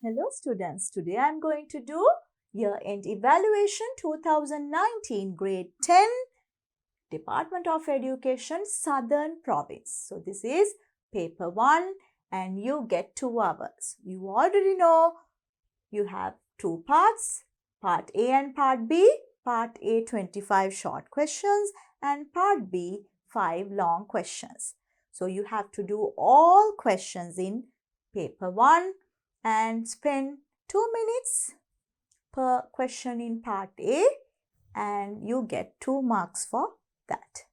Hello students, today I am going to do Year-End Evaluation 2019 Grade 10 Department of Education Southern Province. So this is paper 1 and you get 2 hours. You already know you have 2 parts, part A and part B. Part A 25 short questions and part B 5 long questions. So you have to do all questions in paper 1 and spend 2 minutes per question in part A and you get 2 marks for that.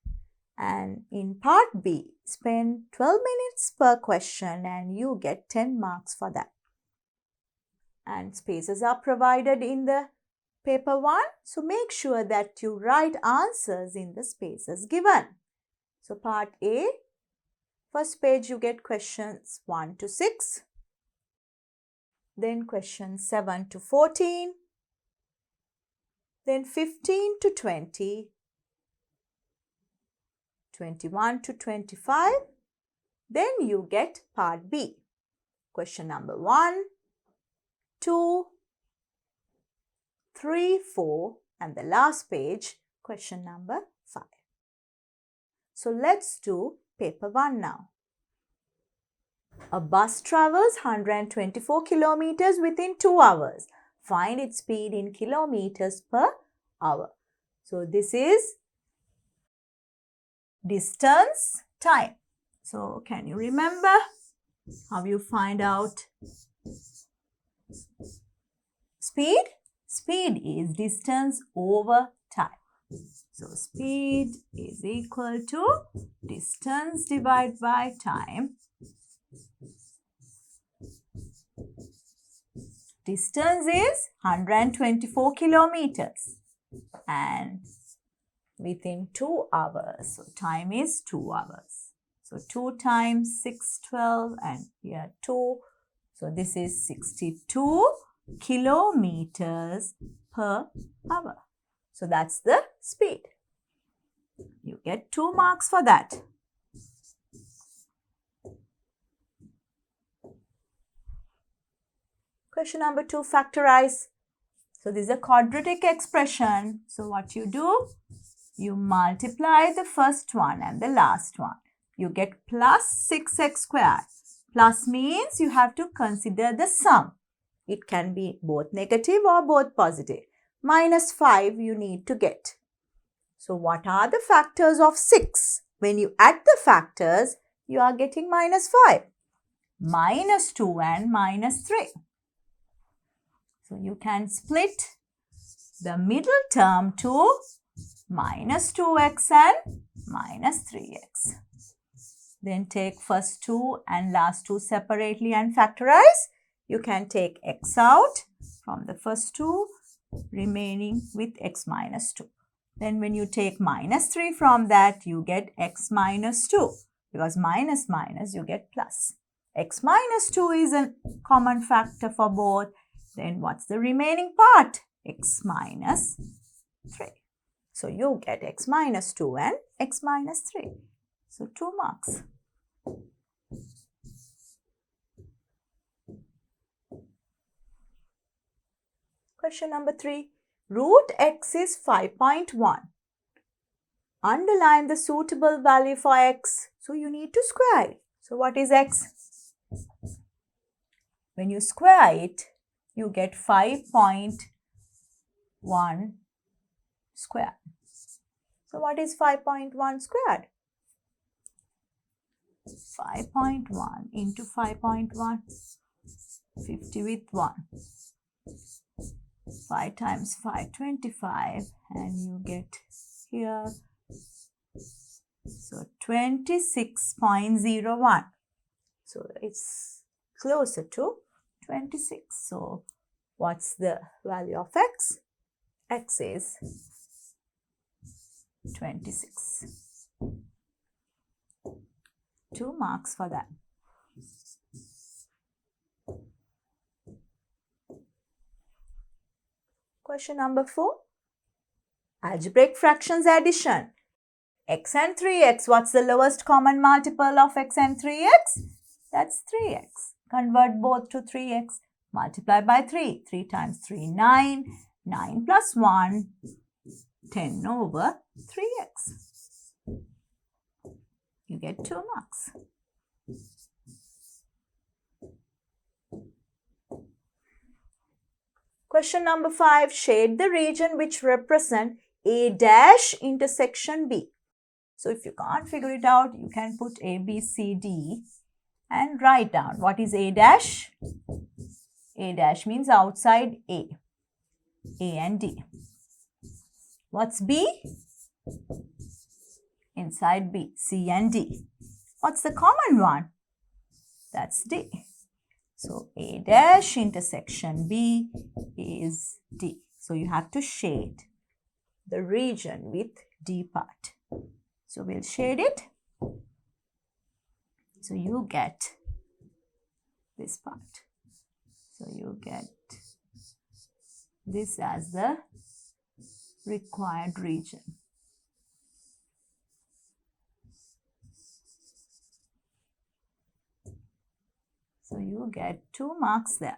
And in part B, spend 12 minutes per question and you get 10 marks for that. And spaces are provided in the paper 1, so make sure that you write answers in the spaces given. So part A, first page you get questions 1 to 6. Then questions 7 to 14, then 15 to 20, 21 to 25, then you get part B. Question number 1, 2, 3, 4 and the last page, question number 5. So let's do paper 1 now. A bus travels 124 kilometers within 2 hours. Find its speed in kilometers per hour. So this is distance, time. So can you remember how you find out speed? Speed is distance over time. So speed is equal to distance divided by time. Distance is 124 kilometers and within 2 hours. So time is 2 hours. So 2 times 6, 12 and here 2. So this is 62 kilometers per hour. So that's the speed. You get 2 marks for that. Question number 2, factorize. So this is a quadratic expression. So what you do? You multiply the first one and the last one. You get plus 6x squared. Plus means you have to consider the sum. It can be both negative or both positive. Minus 5 you need to get. So what are the factors of 6? When you add the factors, you are getting minus 5. Minus 2 and minus 3. So you can split the middle term to minus 2x and minus 3x. Then take first 2 and last 2 separately and factorize. You can take x out from the first 2, remaining with x minus 2. Then when you take minus 3 from that, you get x minus 2. Because minus minus, you get plus. X minus 2 is a common factor for both. Then what's the remaining part? X minus 3. So you get x minus 2 and x minus 3. So 2 marks. Question number 3. Root x is 5.1. Underline the suitable value for x. So you need to square it. So what is x? When you square it, you get 5.1 squared. So what is 5.1 squared? 5.1 into 5.1, 50 with 1. 5 times 5, 25 and you get here, so 26.01. So it's closer to 26. So what's the value of x? X is 26. 2 marks for that. Question number 4. Algebraic fractions addition. X and 3x. What's the lowest common multiple of x and 3x? That's 3x. Convert both to 3x. Multiply by 3. 3 times 3, 9. 9 plus 1, 10 over 3x. You get 2 marks. Question number 5. Shade the region which represent A dash intersection B. So if you can't figure it out, you can put A, B, C, D and write down what is A dash. A dash means outside A and D. What's B? Inside B, C and D. What's the common one? That's D. So A dash intersection B is D. So you have to shade the region with D part. So we'll shade it. So you get this part. So you get this as the required region. So you get 2 marks there.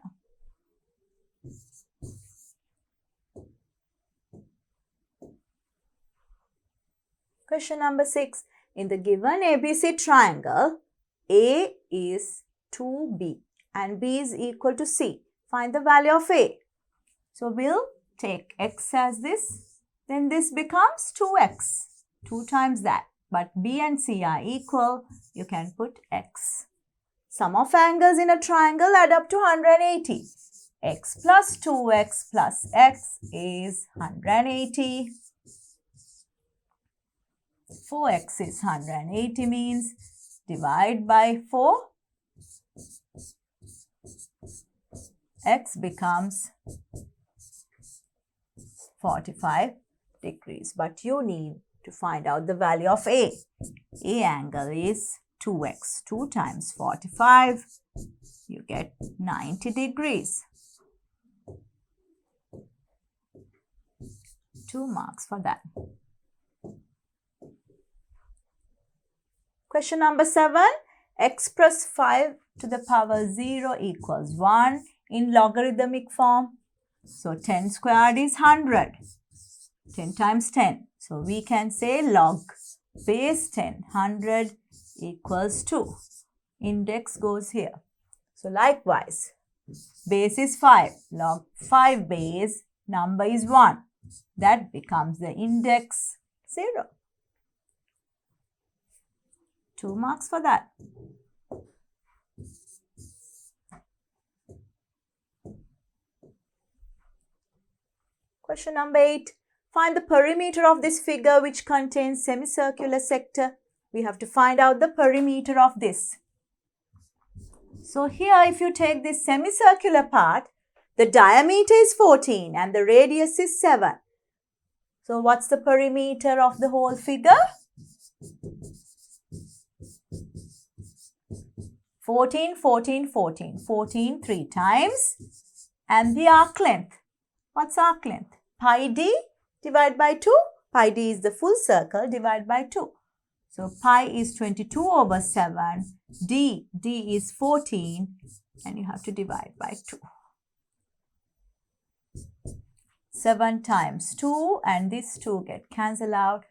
Question number 6. In the given ABC triangle, A is 2B and B is equal to C. Find the value of A. So we'll take x as this. Then this becomes 2x. 2 times that. But B and C are equal. You can put x. Sum of angles in a triangle add up to 180. X plus 2x plus x is 180. 4x is 180 means divide by 4. X becomes 45 degrees. But you need to find out the value of A. A angle is 2x. 2 times 45, you get 90 degrees. 2 marks for that. Question number 7. Express 5 to the power 0 equals 1 in logarithmic form. So 10 squared is 100. 10 times 10. So we can say log base 10, 100 equals 2. Index goes here. So likewise, base is 5. Log 5 base, number is 1. That becomes the index 0. 2 marks for that. Question number 8. Find the perimeter of this figure which contains semicircular sector. We have to find out the perimeter of this. So here if you take this semicircular part, the diameter is 14 and the radius is 7. So what's the perimeter of the whole figure? 14, 14, 14. 14 3 times. And the arc length. What's arc length? Pi d divided by 2. Pi d is the full circle divided by 2. So pi is 22 over 7. D is 14 and you have to divide by 2. 7 times 2 and this 2 get cancelled out.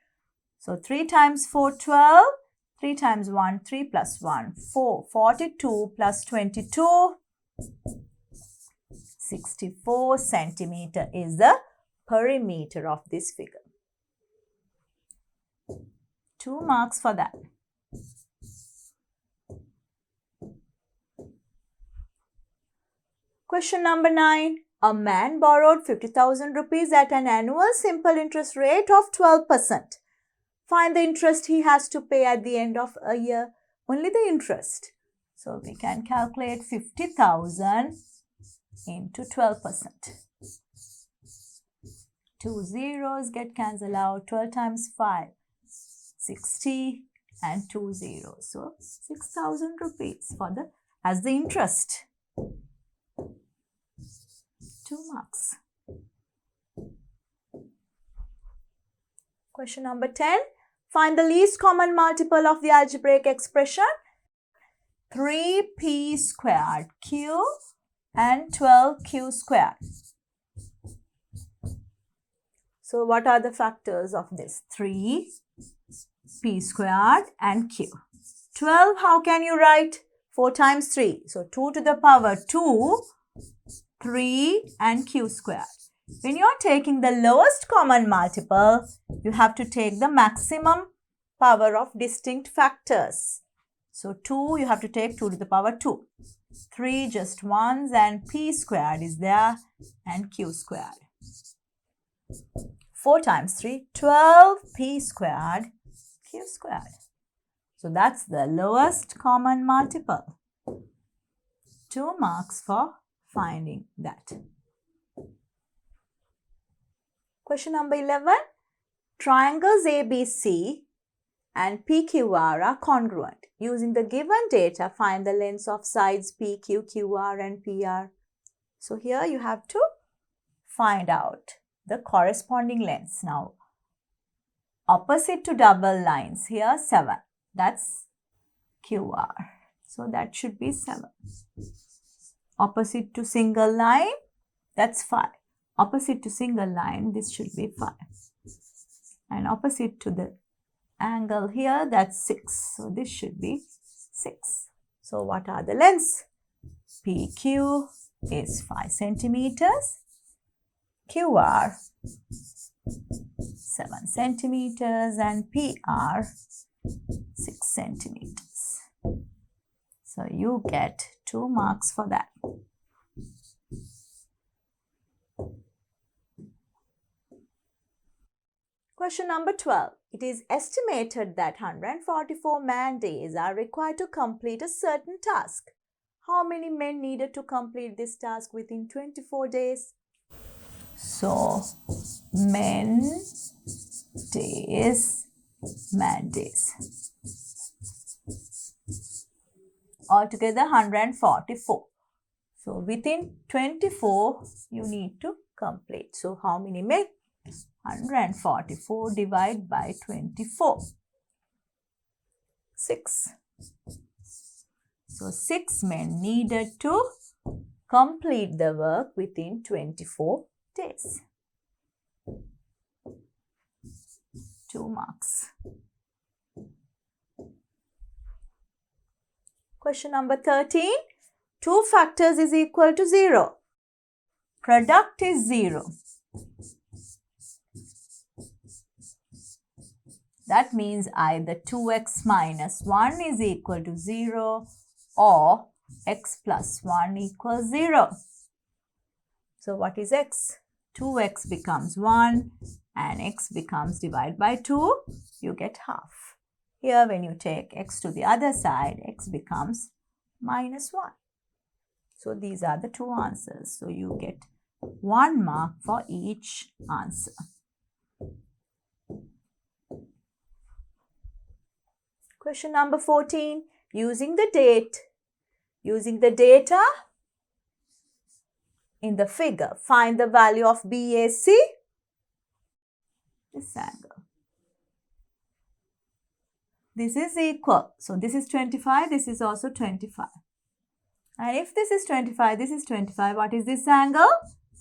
So 3 times 4, 12. 3 times 1, 3 plus 1, 4. 42 plus 22, 64 centimeter is the perimeter of this figure. 2 marks for that. Question number 9. A man borrowed 50,000 rupees at an annual simple interest rate of 12%. Find the interest he has to pay at the end of a year. Only the interest. So we can calculate 50,000 into 12%. 2 zeros get cancelled out. 12 times 5. 60 and 2 zeros. So 6,000 rupees for the as the interest. 2 marks. Question number 10. Find the least common multiple of the algebraic expression 3p squared q and 12q squared. So what are the factors of this? 3p squared and q. 12, how can you write? 4 times 3. So 2 to the power 2, 3 and q squared. When you are taking the lowest common multiple, you have to take the maximum power of distinct factors. So 2, you have to take 2 to the power 2. 3 just ones and p squared is there and q squared. 4 times 3, 12p squared, q squared. So that's the lowest common multiple. 2 marks for finding that. Question number 11. Triangles ABC and PQR are congruent. Using the given data, find the lengths of sides PQ, QR and PR. So here you have to find out the corresponding lengths. Now, opposite to double lines, here 7. That's QR. So that should be 7. Opposite to single line, that's 5. Opposite to single line, this should be 5. And opposite to the angle here, that's 6. So this should be 6. So what are the lengths? PQ is 5 centimeters. QR 7 centimeters and PR 6 centimeters. So you get 2 marks for that. Question number 12. It is estimated that 144 man days are required to complete a certain task. How many men needed to complete this task within 24 days? So, men days, man days. Altogether 144. So, within 24, you need to complete. So, how many men? 144 divided by 24. 6. So, 6 men needed to complete the work within 24 days. 2 marks. Question number 13. 2 factors is equal to 0. Product is 0. That means either 2x minus 1 is equal to 0 or x plus 1 equals 0. So what is x? 2x becomes 1 and x becomes divided by 2. You get half. Here when you take x to the other side, x becomes minus 1. So these are the 2 answers. So you get 1 mark for each answer. Question number 14. Using the data in the figure, find the value of BAC. This angle. This is equal. So this is 25, this is also 25. And if this is 25, this is 25, what is this angle?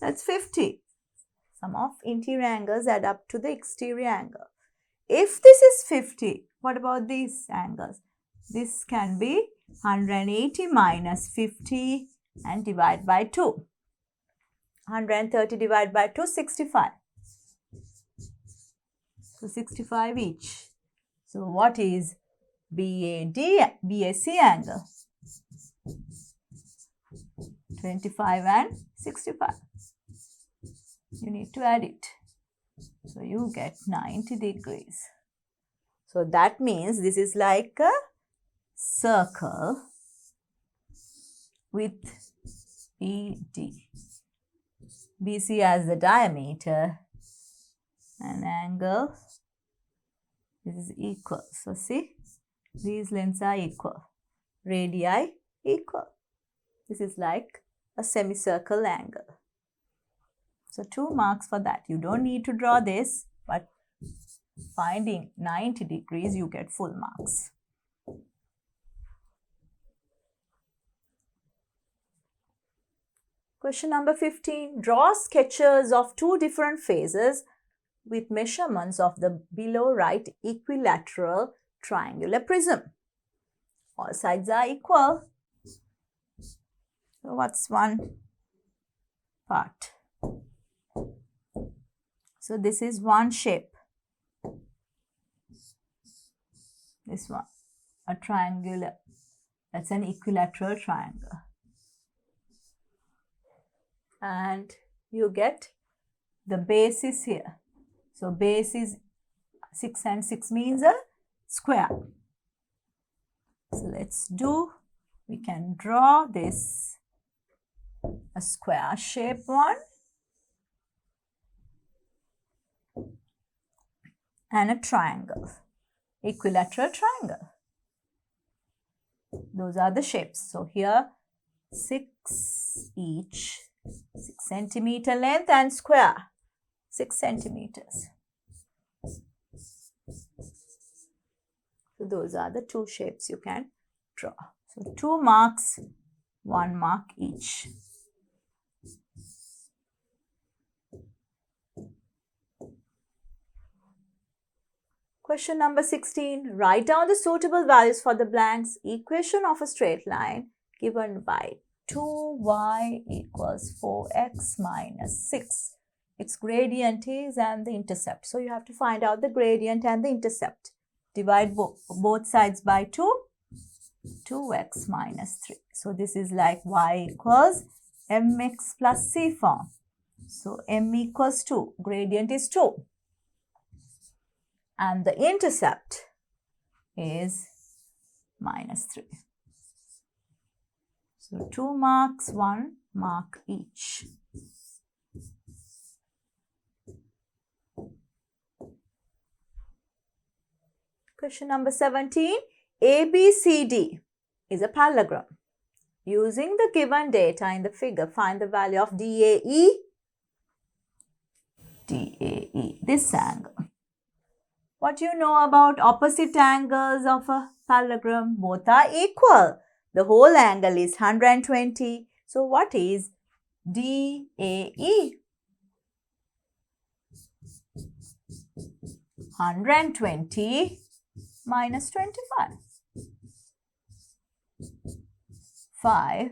That's 50. Sum of interior angles add up to the exterior angle. If this is 50, what about these angles? This can be 180 minus 50 and divide by 2. 130 divided by 2, 65. So 65 each. So what is BAC angle? 25 and 65. You need to add it. So you get 90 degrees. So that means this is like a circle with BD. BC as the diameter and angle. This is equal. So see, these lengths are equal. Radii equal. This is like a semicircle angle. So 2 marks for that. You don't need to draw this, but finding 90 degrees, you get full marks. Question number 15. Draw sketches of two different phases with measurements of the below right equilateral triangular prism. All sides are equal. So what's one part? So this is one shape. This one, a triangular. That's an equilateral triangle. And you get the base is here. So base is 6 and 6 means a square. So let's do, we can draw this, a square shape one and a triangle, equilateral triangle. Those are the shapes. So here 6 each, 6 centimeter length and square, 6 centimeters. So those are the two shapes you can draw. So 2 marks, 1 mark each. Question number 16. Write down the suitable values for the blanks equation of a straight line given by 2y equals 4x minus 6. Its gradient is and the intercept. So you have to find out the gradient and the intercept. Divide both sides by 2. 2x minus 3. So this is like y equals mx plus c form. So m equals 2. Gradient is 2. And the intercept is minus 3. So 2 marks, 1 mark each. Question number 17. ABCD is a parallelogram. Using the given data in the figure, find the value of DAE. DAE, this angle. What do you know about opposite angles of a parallelogram? Both are equal. The whole angle is 120. So what is DAE? 120 minus 25. 5,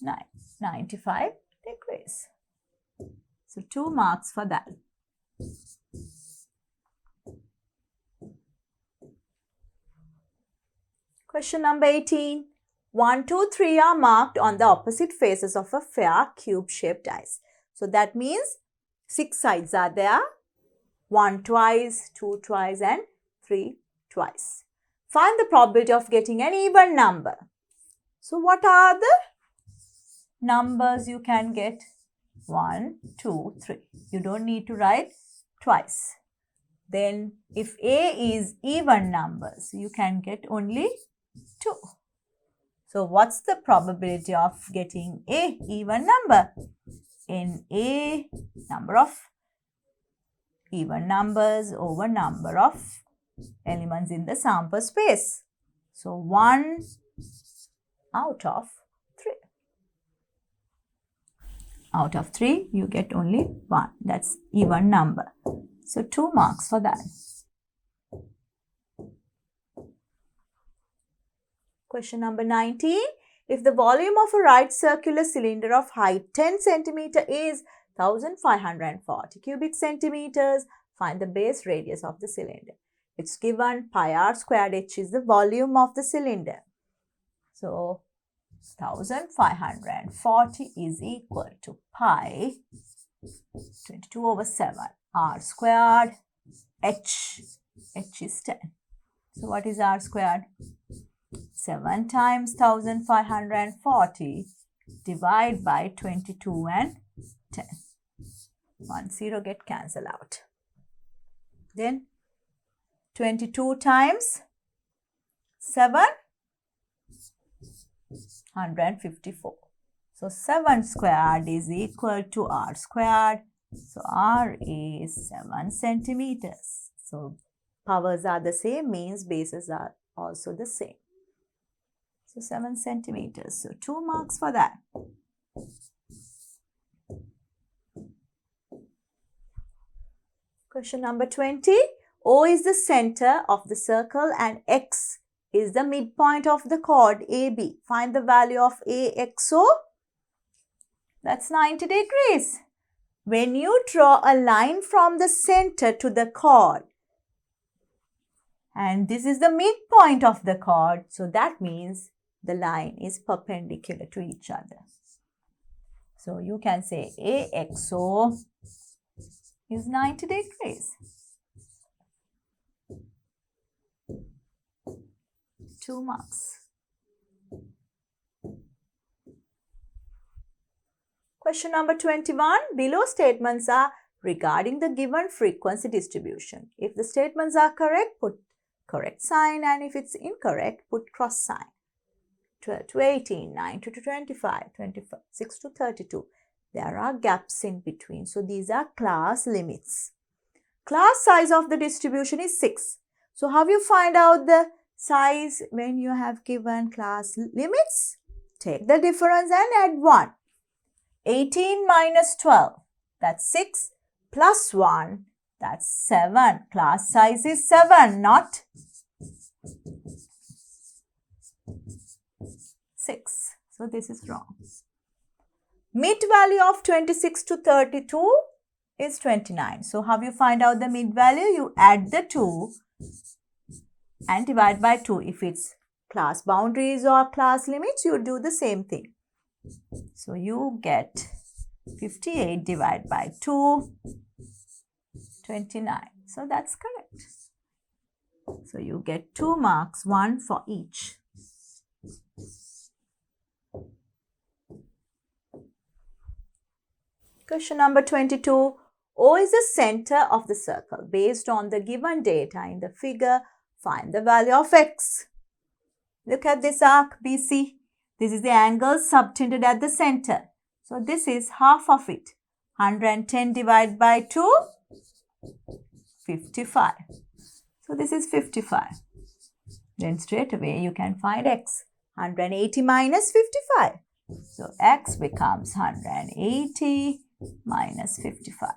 9, 95 degrees. So 2 marks for that. Question number 18. 1, 2, 3 are marked on the opposite faces of a fair cube-shaped dice. So that means 6 sides are there. 1 twice, 2 twice and 3 twice. Find the probability of getting an even number. So what are the numbers you can get? 1, 2, 3. You don't need to write twice. Then if A is even numbers, you can get only 2. So what's the probability of getting A even number? In A, number of even numbers over number of elements in the sample space. So 1 out of 3. Out of 3, you get only 1. That's even number. So 2 marks for that. Question number 19. If the volume of a right circular cylinder of height 10 centimeter is 1540 cubic centimeters, find the base radius of the cylinder. It's given pi r squared h is the volume of the cylinder. So 1540 is equal to pi 22 over 7 r squared h. H is 10. So what is r squared? 7 times 1540 divide by 22 and 10. 1 0 get cancelled out. Then 22 times 7, 154. So 7 squared is equal to r squared. So r is 7 centimeters. So powers are the same, means bases are also the same. So 7 centimeters. So 2 marks for that. Question number 20. O is the center of the circle and X is the midpoint of the chord AB. Find the value of AXO. That's 90 degrees. When you draw a line from the center to the chord, and this is the midpoint of the chord, so that means the line is perpendicular to each other. So you can say AXO is 90 degrees. 2 marks. Question number 21. Below statements are regarding the given frequency distribution. If the statements are correct, put correct sign, and if it's incorrect, put cross sign. 12 to 18, 9 to 25, 26 to 32. There are gaps in between. So these are class limits. Class size of the distribution is 6. So how you find out the size when you have given class limits? Take the difference and add 1. 18 minus 12, that's 6, plus 1, that's 7. Class size is 7, not 6. So this is wrong. Mid value of 26 to 32 is 29. So how you find out the mid value? You add the 2 and divide by 2. If it's class boundaries or class limits, you do the same thing. So you get 58 divided by 2, 29. So that's correct. So you get 2 marks, 1 for each. Question number 22. O is the center of the circle. Based on the given data in the figure, find the value of X. Look at this arc BC. This is the angle subtended at the center. So this is half of it. 110 divided by 2, 55. So this is 55. Then straight away you can find X. 180 minus 55. So X becomes 180 minus 55.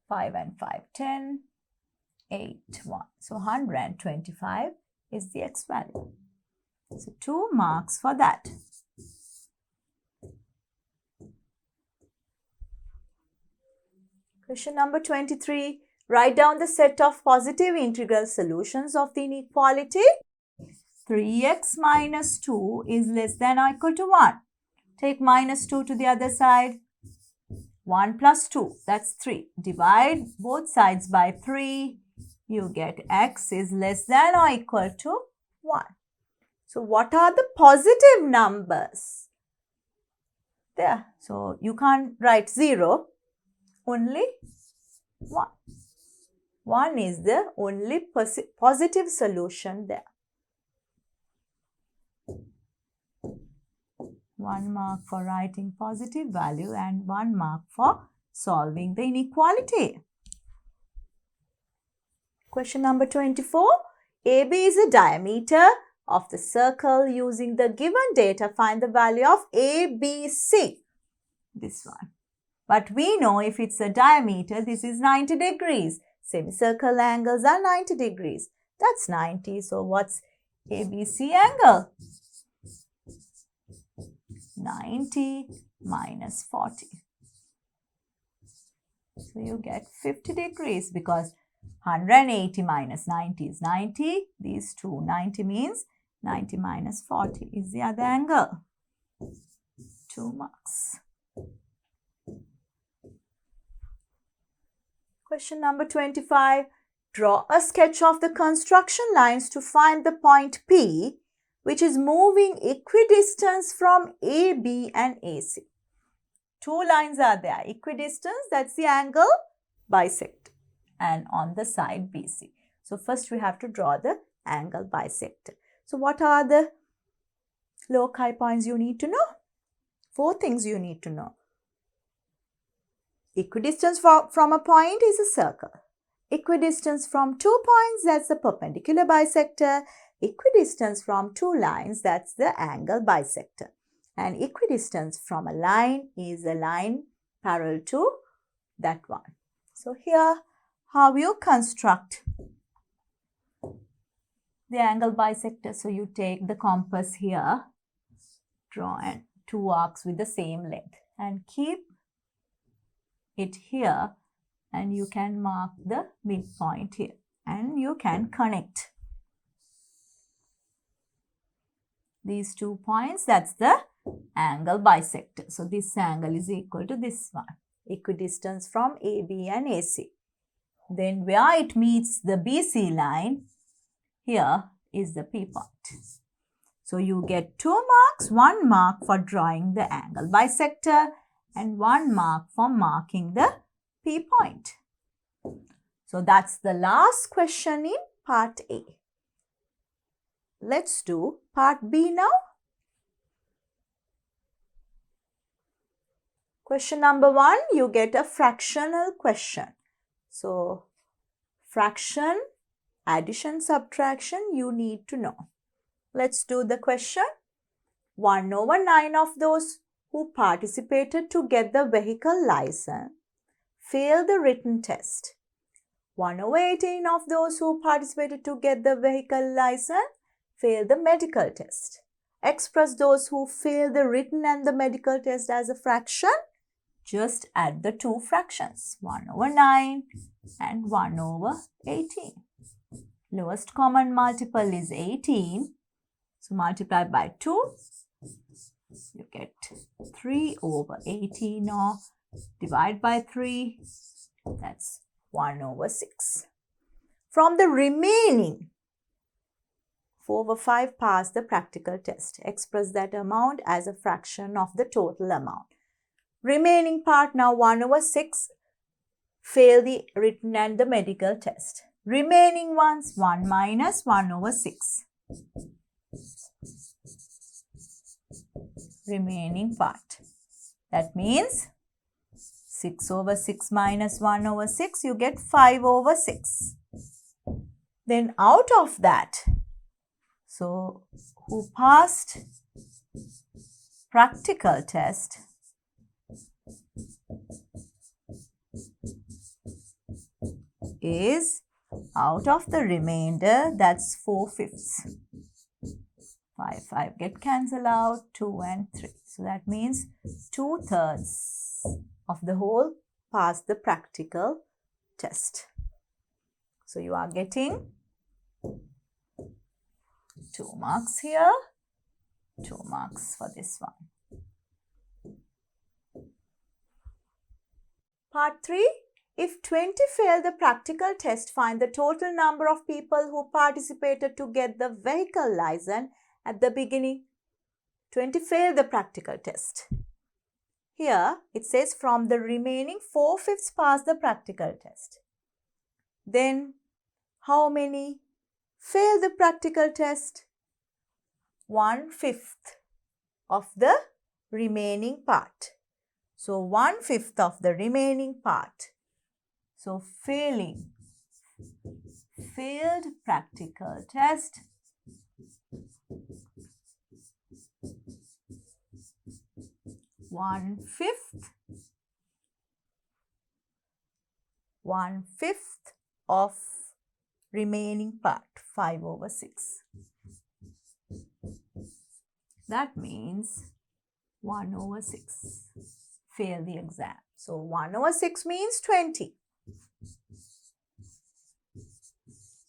Five and 5, 10, 8, 1. So 125 is the X value. So 2 marks for that. Question number 23. Write down the set of positive integral solutions of the inequality. 3x minus 2 is less than or equal to 1. Take minus 2 to the other side. 1 plus 2, that's 3. Divide both sides by 3. You get x is less than or equal to 1. So what are the positive numbers? There. So you can't write 0, only 1. 1 is the only positive solution there. 1 mark for writing positive value and 1 mark for solving the inequality. Question number 24. AB is the diameter of the circle. Using the given data, find the value of ABC. This one. But we know if it's a diameter, this is 90 degrees. Semicircular angles are 90 degrees. That's 90. So what's ABC angle? 90 minus 40. So you get 50 degrees because 180 minus 90 is 90. These two, 90 means 90 minus 40 is the other angle. 2 marks. Question number 25. Draw a sketch of the construction lines to find the point P, which is moving equidistant from AB and AC. 2 lines are there. Equidistant, that's the angle bisector, and on the side BC. So first we have to draw the angle bisector. So what are the loci points you need to know? 4 things you need to know. Equidistance from a point is a circle. Equidistance from 2 points, that's the perpendicular bisector. Equidistance from 2 lines, that's the angle bisector. And equidistance from a line is a line parallel to that one. So here, how you construct the angle bisector. So you take the compass here, draw 2 arcs with the same length and keep it here, and you can mark the midpoint here and you can connect these 2 points. That's the angle bisector. So this angle is equal to this one, equidistance from AB and AC. Then where it meets the BC line, here is the P point. So you get 2 marks, 1 mark for drawing the angle bisector and 1 mark for marking the P point. So that's the last question in part A. Let's do part B now. Question number 1, you get a fractional question. So fraction, addition, subtraction, you need to know. Let's do the question. 1/9 of those who participated to get the vehicle license failed the written test. 1/18 of those who participated to get the vehicle license failed the medical test. Express those who failed the written and the medical test as a fraction. Just add the 2 fractions, 1/9 and 1/18. Lowest common multiple is 18. So multiply by 2. You get 3/18, or divide by 3. That's 1/6. From the remaining 4/5 pass the practical test. Express that amount as a fraction of the total amount. Remaining part now 1/6 fail the written and the medical test. Remaining ones 1 minus 1/6. Remaining part. That means 6/6 minus 1/6, you get 5/6. Then out of that, so who passed practical test is out of the remainder, that's 4/5. 5 get cancelled out, 2 and 3. So that means 2/3 of the whole passed the practical test. So you are getting 2 marks here, 2 marks for this one. Part 3. If 20 fail the practical test, find the total number of people who participated to get the vehicle license at the beginning. 20 failed the practical test. Here it says from the remaining 4/5 pass the practical test. Then how many failed the practical test? 1/5 of the remaining part. So 1/5 of the remaining part. So failed practical test one-fifth of remaining part, 5/6. That means 1/6 fail the exam. So 1/6 means 20.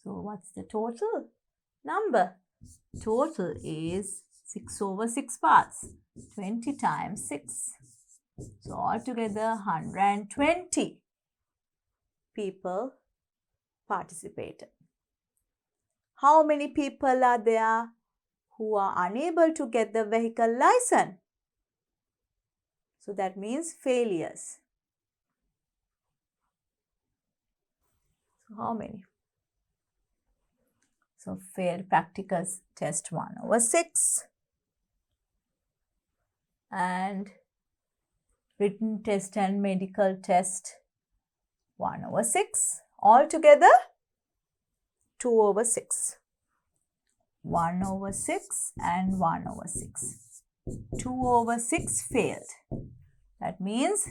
So what's the total number? Total is 6/6 parts. 20 times 6. So altogether 120 people participated. How many people are there who are unable to get the vehicle license? So that means failures. So how many? So failed practical test 1/6 and written test and medical test 1/6. Altogether 2/6. 1/6 and 1/6. 2/6 failed. That means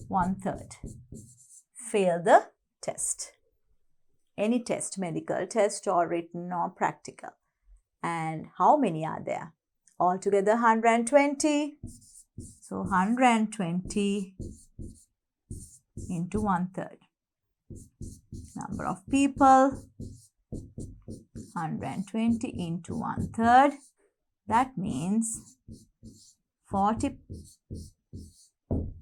1/3. Fail the test. Any test, medical test or written or practical. And how many are there? Altogether 120. So 120 into 1/3. Number of people, 120 into 1/3. That means 40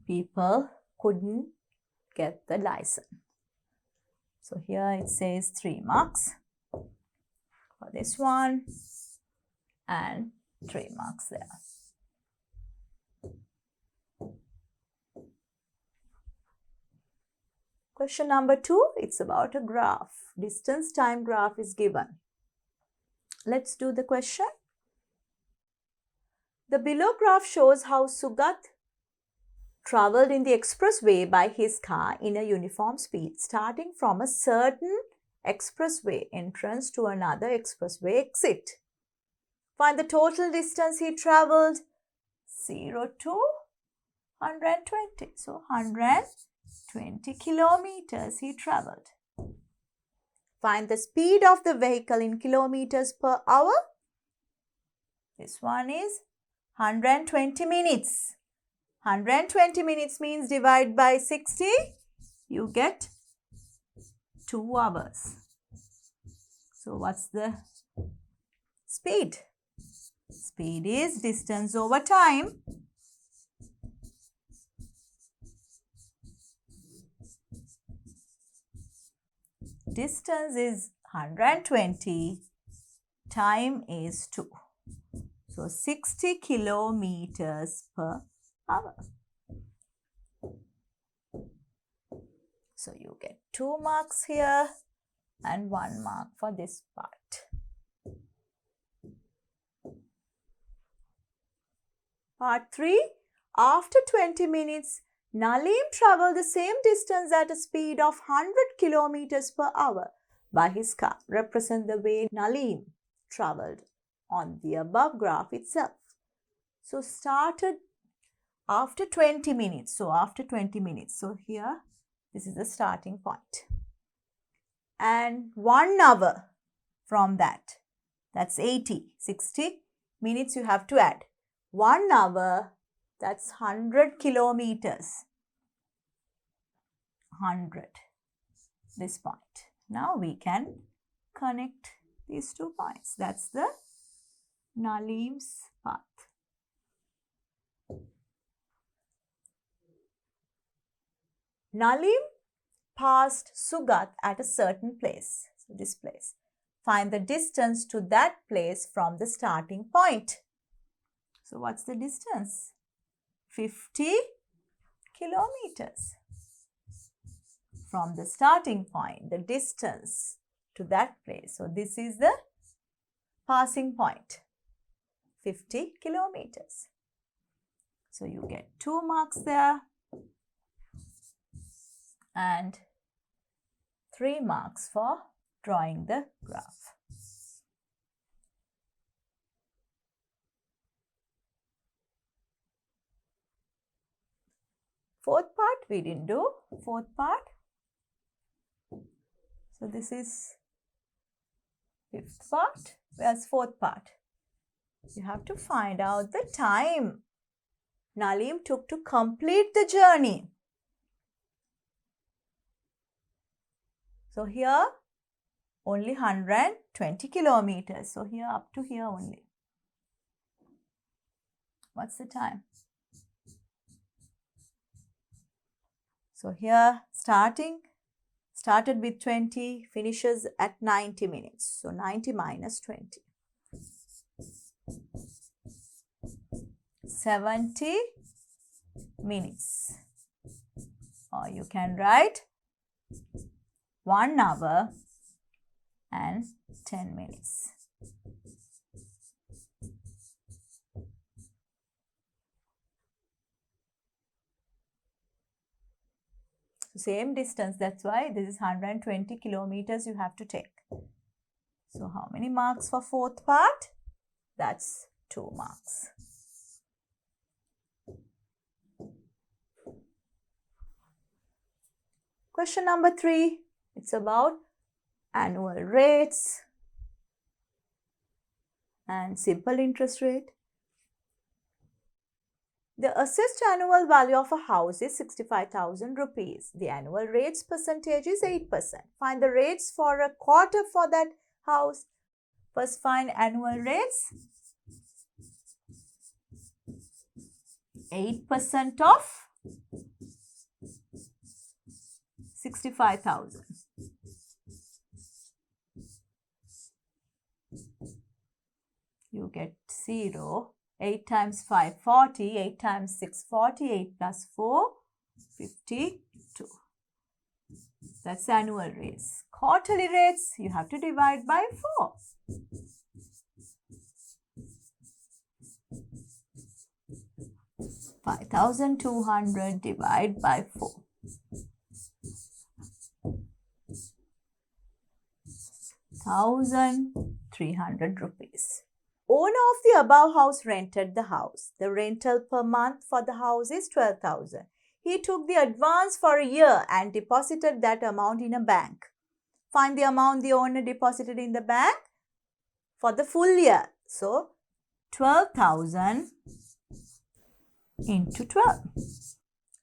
people couldn't get the license. So here it says 3 marks for this one and 3 marks there. Question number 2, it's about a graph. Distance time graph is given. Let's do the question. The below graph shows how Sugat traveled in the expressway by his car in a uniform speed, starting from a certain expressway entrance to another expressway exit. Find the total distance he traveled, 0 to 120. So 120 kilometers he traveled. Find the speed of the vehicle in kilometers per hour. This one is 120 minutes. 120 minutes means divide by 60, you get 2 hours. So what's the speed? Speed is distance over time. Distance is 120, time is 2. So 60 kilometers per hour. So you get 2 marks here and 1 mark for this part. Part 3. After 20 minutes, Nalim traveled the same distance at a speed of 100 kilometers per hour by his car. Represent the way Nalim traveled on the above graph itself. So started after 20 minutes. So after 20 minutes. So here, this is the starting point. And 1 hour from that. That's 80. 60 minutes you have to add. 1 hour, that's 100 kilometers. 100. This point. Now we can connect these 2 points. That's the Nalim's path. Nalim passed Sugat at a certain place. So this place. Find the distance to that place from the starting point. So what's the distance? 50 kilometers. From the starting point, the distance to that place. So this is the passing point. 50 kilometers. So you get 2 marks there and 3 marks for drawing the graph. Fourth part we didn't do. Fourth part. So this is fifth part. Where's fourth part? You have to find out the time Nalim took to complete the journey. So here only 120 kilometers. So here up to here only. What's the time? So here started with 20, finishes at 90 minutes. So 90 minus 20. 70 minutes. Or you can write 1 hour and 10 minutes. same distance. That's why this is 120 kilometers you have to take. So how many marks for fourth part? That's 2 marks. Question number 3. It's about annual rates and simple interest rate. The assessed annual value of a house is 65,000 rupees. The annual rates percentage is 8%. Find the rates for a quarter for that house. First find annual rates. 8% of 65,000. You get 0. 8 times 5, 40. 8 times 6, 40. 8 plus 4, 52. That's annual rates. Quarterly rates, you have to divide by 4. $5,200 divide by 4. 1,300 rupees. Owner of the above house rented the house. The rental per month for the house is 12,000. He took the advance for a year and deposited that amount in a bank. Find the amount the owner deposited in the bank for the full year. So, 12,000 into 12.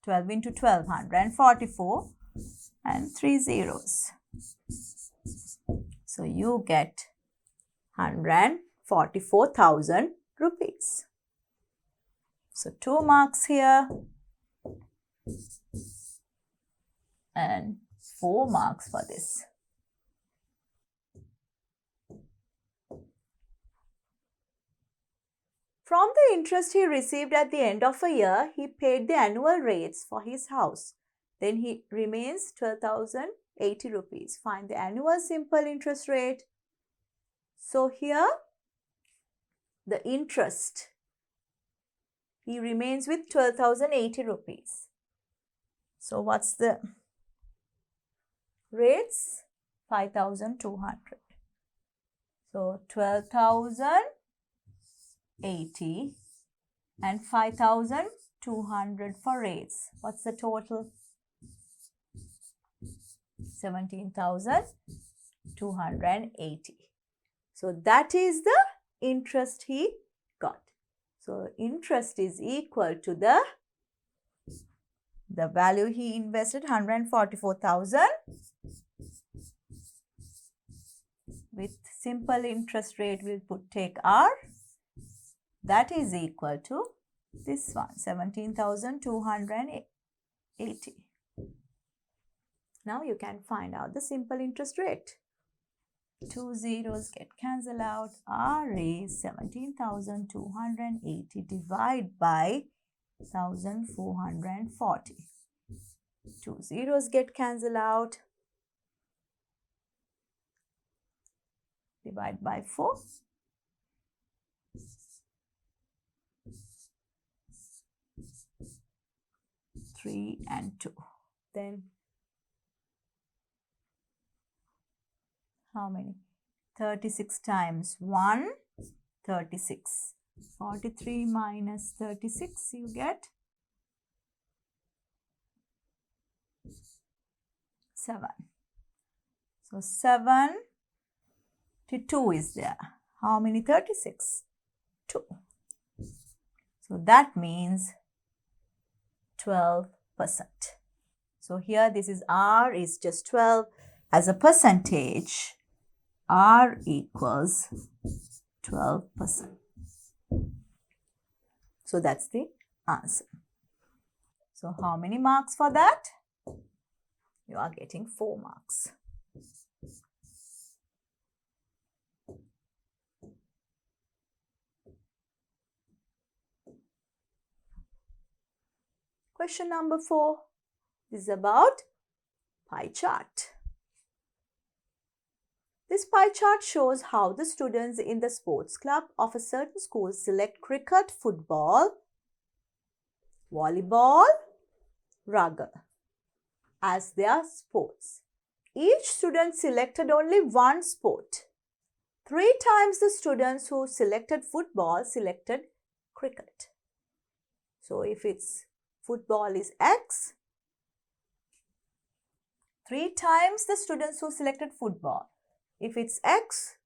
12 into 12, 144 and 3 zeros. So, you get 144,000 rupees. So, 2 marks here and 4 marks for this. From the interest he received at the end of a year, he paid the annual rates for his house. Then he remains 12,080 rupees. Find the annual simple interest rate. So here, the interest, he remains with 12,080 rupees. So what's the rates? 5,200. So 12,080 and 5,200 for rates. What's the total? 17,280. So that is the interest he got. So interest is equal to the value he invested, 144,000, with simple interest rate we'll take R. That is equal to this one, 17,280. Now you can find out the simple interest rate. 2 zeros get cancelled out. R is 17,280 divided by 1,440. 2 zeros get cancelled out. Divide by 4. 3 and 2. Then how many? 36 times 1, 36. 43 minus 36, you get 7. So 72 is there. How many 36? 2. So that means 12%. So here this is R is just 12. As a percentage, R equals 12%. So that's the answer. So how many marks for that? You are getting 4 marks. Question number 4 is about pie chart. This pie chart shows how the students in the sports club of a certain school select cricket, football, volleyball, rugby. as their sports. Each student selected only one sport. 3 times the students who selected football selected cricket. So if it's football is X, 3 times the students who selected football. If it's X,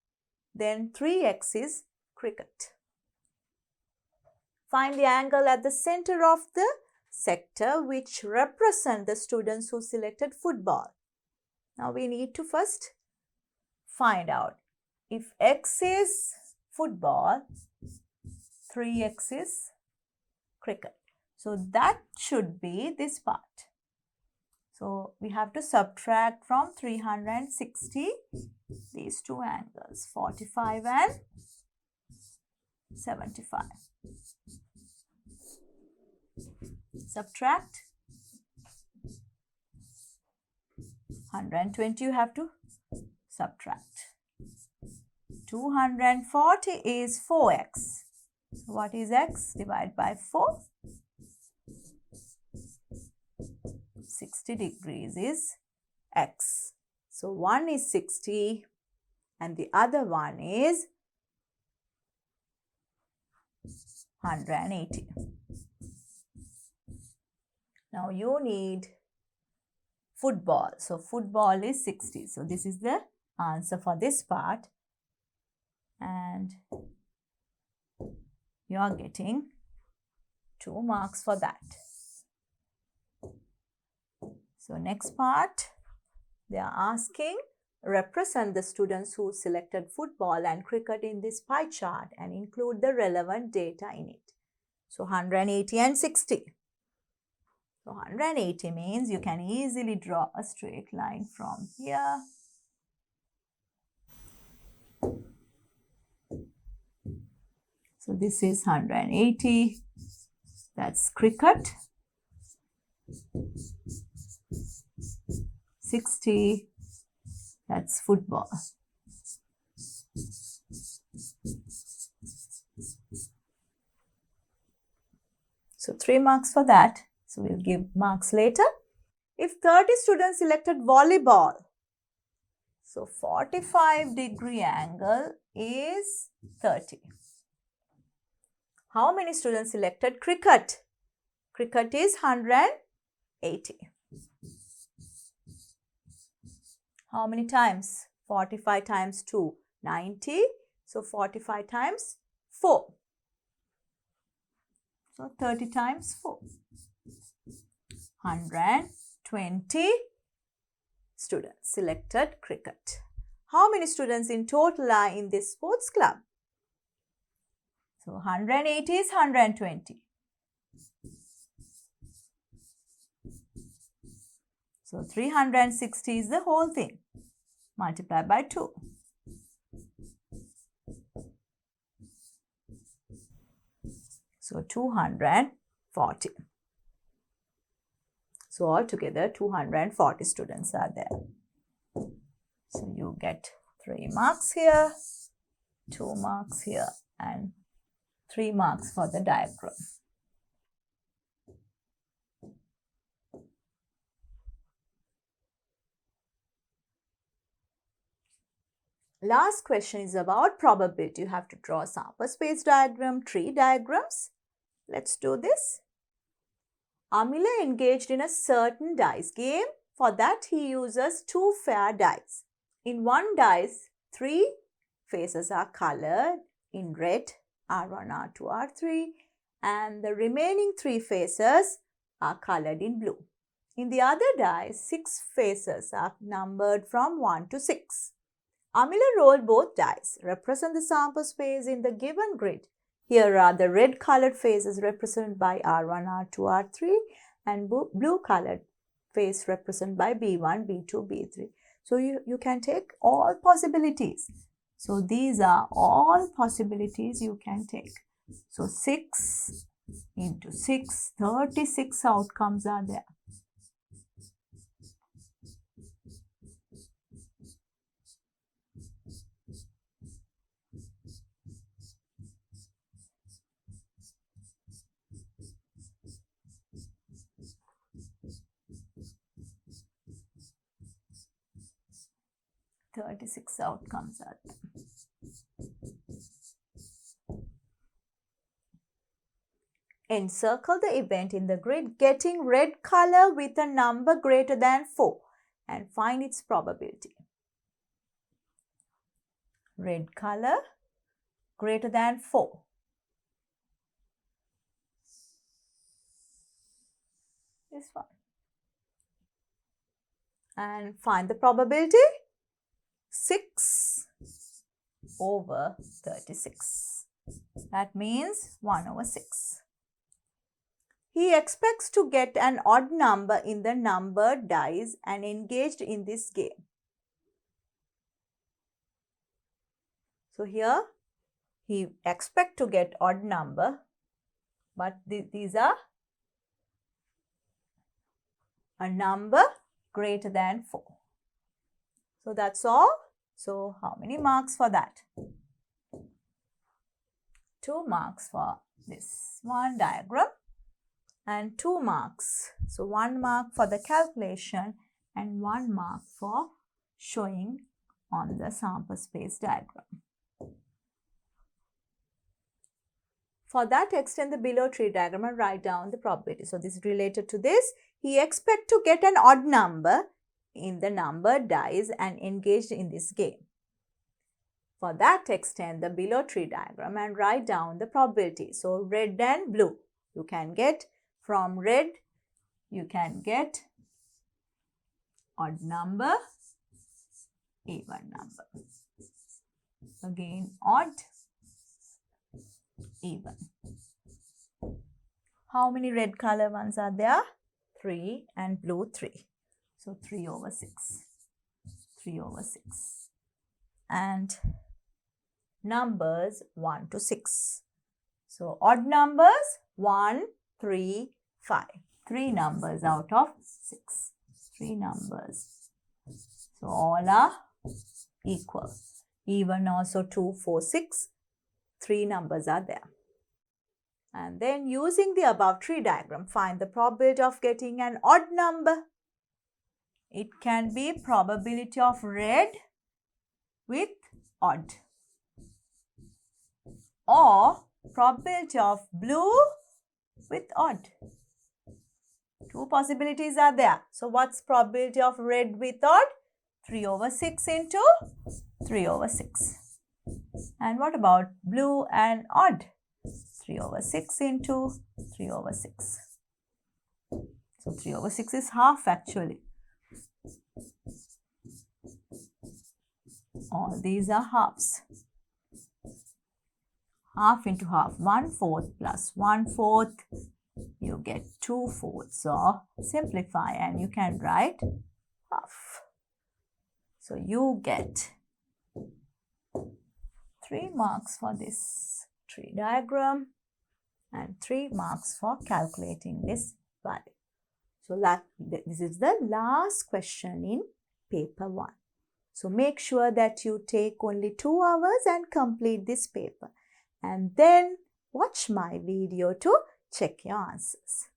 then 3x is cricket. Find the angle at the center of the sector which represent the students who selected football. Now we need to first find out if x is football, 3x is cricket. So that should be this part. So we have to subtract from 360 these two angles, 45 and 75. Subtract 120, you have to subtract. 240 is 4x. So what is x? Divide by 4. 60 degrees is x. So one is 60 and the other one is 180. Now you need football. So football is 60. So this is the answer for this part. And you are getting 2 marks for that. So next part, they are asking, represent the students who selected football and cricket in this pie chart and include the relevant data in it. So 180 and 60. So 180 means you can easily draw a straight line from here. So this is 180. That's cricket. 60. That's football. So 3 marks for that. So we'll give marks later. If 30 students selected volleyball, so 45-degree angle is 30. How many students selected cricket? Cricket is 180. How many times? 45 times 2, 90. So 45 times 4. So 30 times 4. 120 students selected cricket. How many students in total are in this sports club? So 180 is 120. So 360 is the whole thing. Multiply by 2. So 240. So altogether 240 students are there. So you get 3 marks here, 2 marks here and 3 marks for the diagram. Last question is about probability. You have to draw a sample space diagram, tree diagrams. Let's do this. Amila engaged in a certain dice game. For that, he uses 2 fair dice. In one dice, 3 faces are colored in red, R1, R2, R3, and the remaining 3 faces are colored in blue. In the other dice, 6 faces are numbered from 1 to 6. Amila rolled both dice. Represent the sample space in the given grid. Here are the red colored faces represented by R1, R2, R3 and blue colored face represented by B1, B2, B3. So you can take all possibilities. So these are all possibilities you can take. So 6 into 6, 36 outcomes are there. 36 outcomes are there. Encircle the event in the grid getting red color with a number greater than 4 and find its probability. Red color greater than 4. This one. And find the probability. 6 over 36. That means 1 over 6. He expects to get an odd number in the numbered dice and engaged in this game. So here he expects to get odd number, but these are a number greater than 4. So that's all. So how many marks for that? 2 marks for this one diagram and 2 marks. So 1 mark for the calculation and 1 mark for showing on the sample space diagram. For that, extend the below tree diagram and write down the probability. So this is related to this. He expects to get an odd number in the numbered dice and engaged in this game. For that, extend the below tree diagram and write down the probability. So red and blue. You can get from red, you can get odd number, even number. Again, odd, even. How many red color ones are there? 3 and blue 3. So 3 over 6. 3 over 6. And numbers 1 to 6. So odd numbers 1, 3, 5. 3 numbers out of 6. 3 numbers. So all are equal. Even also 2, 4, 6. 3 numbers are there. And then using the above tree diagram, find the probability of getting an odd number. It can be probability of red with odd or probability of blue with odd. 2 possibilities are there. So what's probability of red with odd? 3 over 6 into 3 over 6. And what about blue and odd? 3 over 6 into 3 over 6. So 3 over 6 is half actually. All these are halves. Half into half, 1/4 plus 1/4, you get 2/4. So simplify and you can write half. So you get 3 marks for this tree diagram and 3 marks for calculating this value. So this is the last question in paper 1. So make sure that you take only 2 hours and complete this paper. And then watch my video to check your answers.